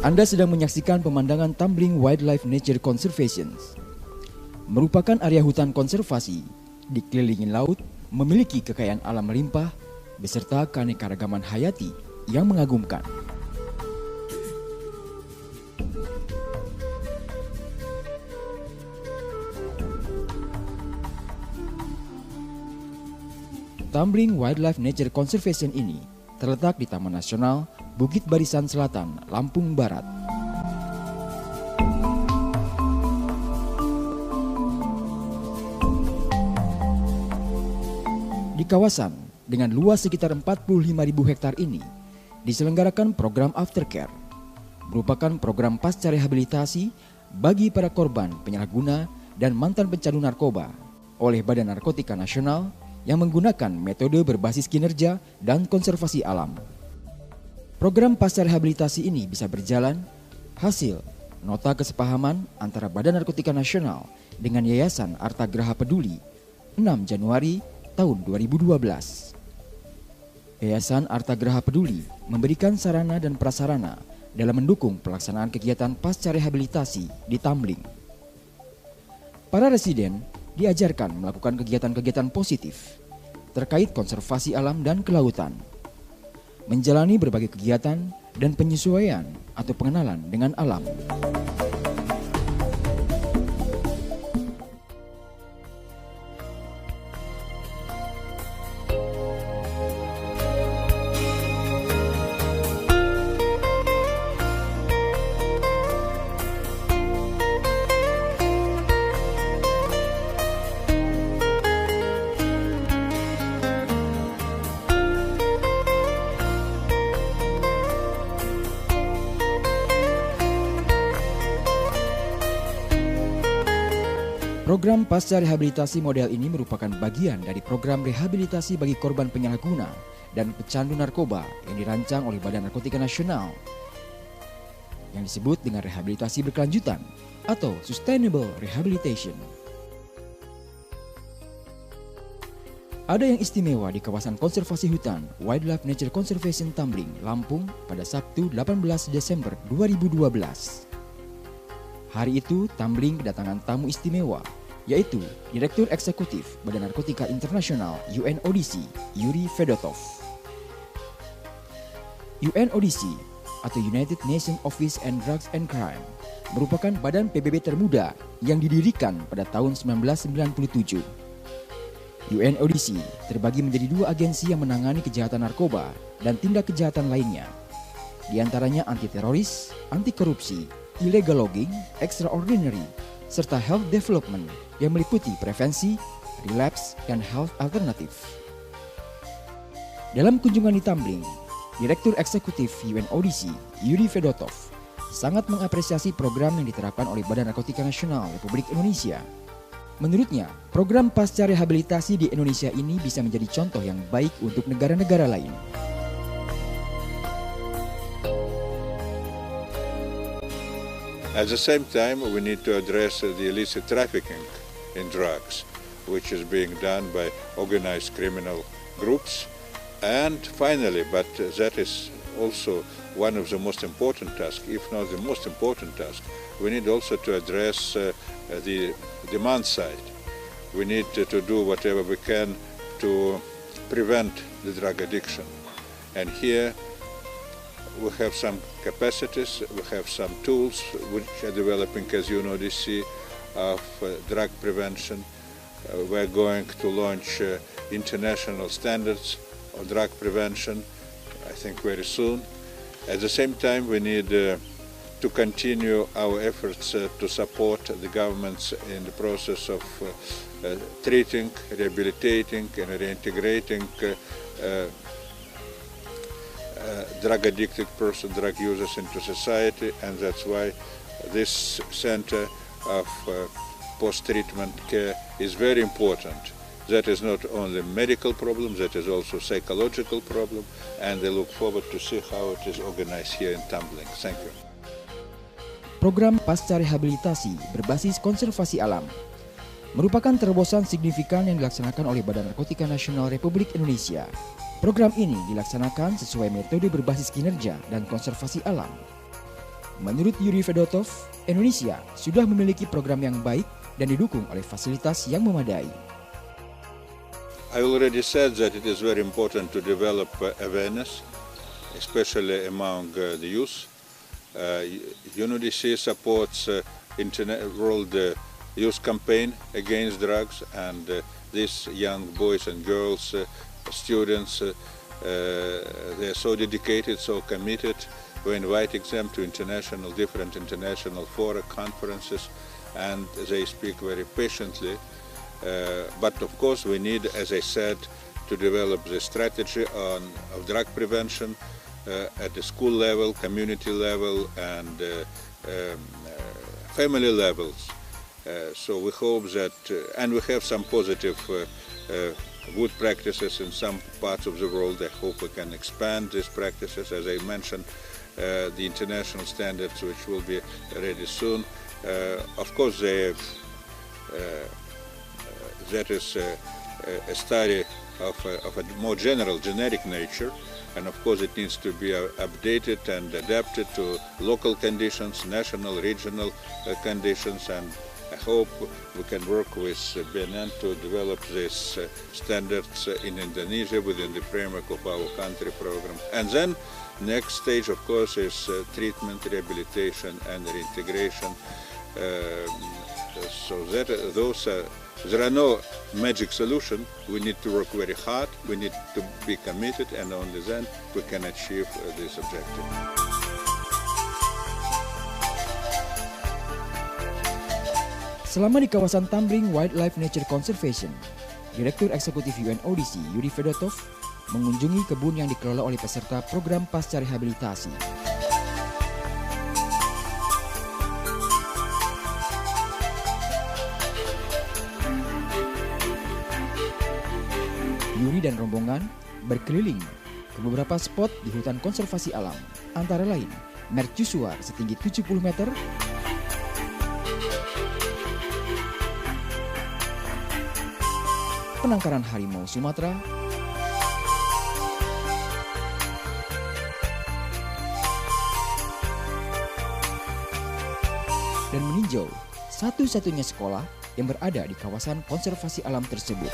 Anda sedang menyaksikan pemandangan Tumbling Wildlife Nature Conservation. Merupakan area hutan konservasi, dikelilingi laut, memiliki kekayaan alam melimpah, beserta keanekaragaman hayati yang mengagumkan. Tumbling Wildlife Nature Conservation ini terletak di Taman Nasional Bukit Barisan Selatan, Lampung Barat. Di kawasan dengan luas sekitar 45.000 hektar ini diselenggarakan program Aftercare, merupakan program pasca rehabilitasi bagi para korban penyalahguna dan mantan pecandu narkoba oleh Badan Narkotika Nasional yang menggunakan metode berbasis kinerja dan konservasi alam. Program pasca rehabilitasi ini bisa berjalan hasil nota kesepahaman antara Badan Narkotika Nasional dengan Yayasan Arta Graha Peduli 6 Januari tahun 2012. Yayasan Arta Graha Peduli memberikan sarana dan prasarana dalam mendukung pelaksanaan kegiatan pasca rehabilitasi di Tumbling. Para residen diajarkan melakukan kegiatan-kegiatan positif terkait konservasi alam dan kelautan, menjalani berbagai kegiatan dan penyesuaian atau pengenalan dengan alam. Program pasca rehabilitasi model ini merupakan bagian dari program rehabilitasi bagi korban penyalahguna dan pecandu narkoba yang dirancang oleh Badan Narkotika Nasional yang disebut dengan rehabilitasi berkelanjutan atau Sustainable Rehabilitation. Ada yang istimewa di kawasan konservasi hutan Wildlife Nature Conservation Tumbling, Lampung pada Sabtu 18 Desember 2012. Hari itu Tumbling kedatangan tamu istimewa, yaitu Direktur Eksekutif Badan Narkotika Internasional UNODC, Yuri Fedotov. UNODC atau United Nations Office on Drugs and Crime merupakan badan PBB termuda yang didirikan pada tahun 1997. UNODC terbagi menjadi dua agensi yang menangani kejahatan narkoba dan tindak kejahatan lainnya, di antaranya anti-teroris, anti-korupsi, illegal logging, extraordinary, serta health development yang meliputi prevensi, relapse, dan health alternatif. Dalam kunjungan di Tumbling, Direktur Eksekutif UNODC, Yuri Fedotov, sangat mengapresiasi program yang diterapkan oleh Badan Narkotika Nasional Republik Indonesia. Menurutnya, program pasca rehabilitasi di Indonesia ini bisa menjadi contoh yang baik untuk negara-negara lain. At the same time, we need to address the illicit trafficking in drugs, which is being done by organized criminal groups. And finally, but that is also one of the most important tasks, if not the most important task, we need also to address the demand side. We need to do whatever we can to prevent the drug addiction. And here, we have some capacities, we have some tools which are developing as UNODC of drug prevention. We're going to launch international standards of drug prevention, I think very soon. At the same time, we need to continue our efforts to support the governments in the process of treating, rehabilitating and reintegrating drug-addicted person, drug users into society, and that's why this center of post-treatment care is very important. That is not only medical problem, that is also psychological problem, and I look forward to see how it is organized here in Tumbling. Thank you. Program pasca rehabilitasi berbasis konservasi alam merupakan terobosan signifikan yang dilaksanakan oleh Badan Narkotika Nasional Republik Indonesia. Program ini dilaksanakan sesuai metode berbasis kinerja dan konservasi alam. Menurut Yuri Fedotov, Indonesia sudah memiliki program yang baik dan didukung oleh fasilitas yang memadai. I already said that it is very important to develop awareness, especially among the youth. UNODC supports World Youth Campaign against drugs, and these young boys and girls, students, they are so dedicated, so committed. We invited them to different international fora, conferences, and they speak very patiently. But of course we need, as I said, to develop the strategy of drug prevention at the school level, community level, and family levels. So we hope that, and we have some positive good practices in some parts of the world. I hope we can expand these practices, as I mentioned, the international standards, which will be ready soon. Of course, that is a study of a more generic nature, and of course it needs to be updated and adapted to local conditions, national, regional conditions, and I hope we can work with BNN to develop these standards in Indonesia within the framework of our country program. And then next stage, of course, is treatment, rehabilitation, and reintegration. So that there are no magic solution. We need to work very hard. We need to be committed, and only then we can achieve this objective. Selama di kawasan Tamrin Wildlife Nature Conservation, Direktur Eksekutif UNODC Yuri Fedotov mengunjungi kebun yang dikelola oleh peserta program pasca rehabilitasi. Yuri dan rombongan berkeliling ke beberapa spot di hutan konservasi alam, antara lain mercusuar setinggi 70 meter, penangkaran harimau Sumatera, dan meninjau satu-satunya sekolah yang berada di kawasan konservasi alam tersebut.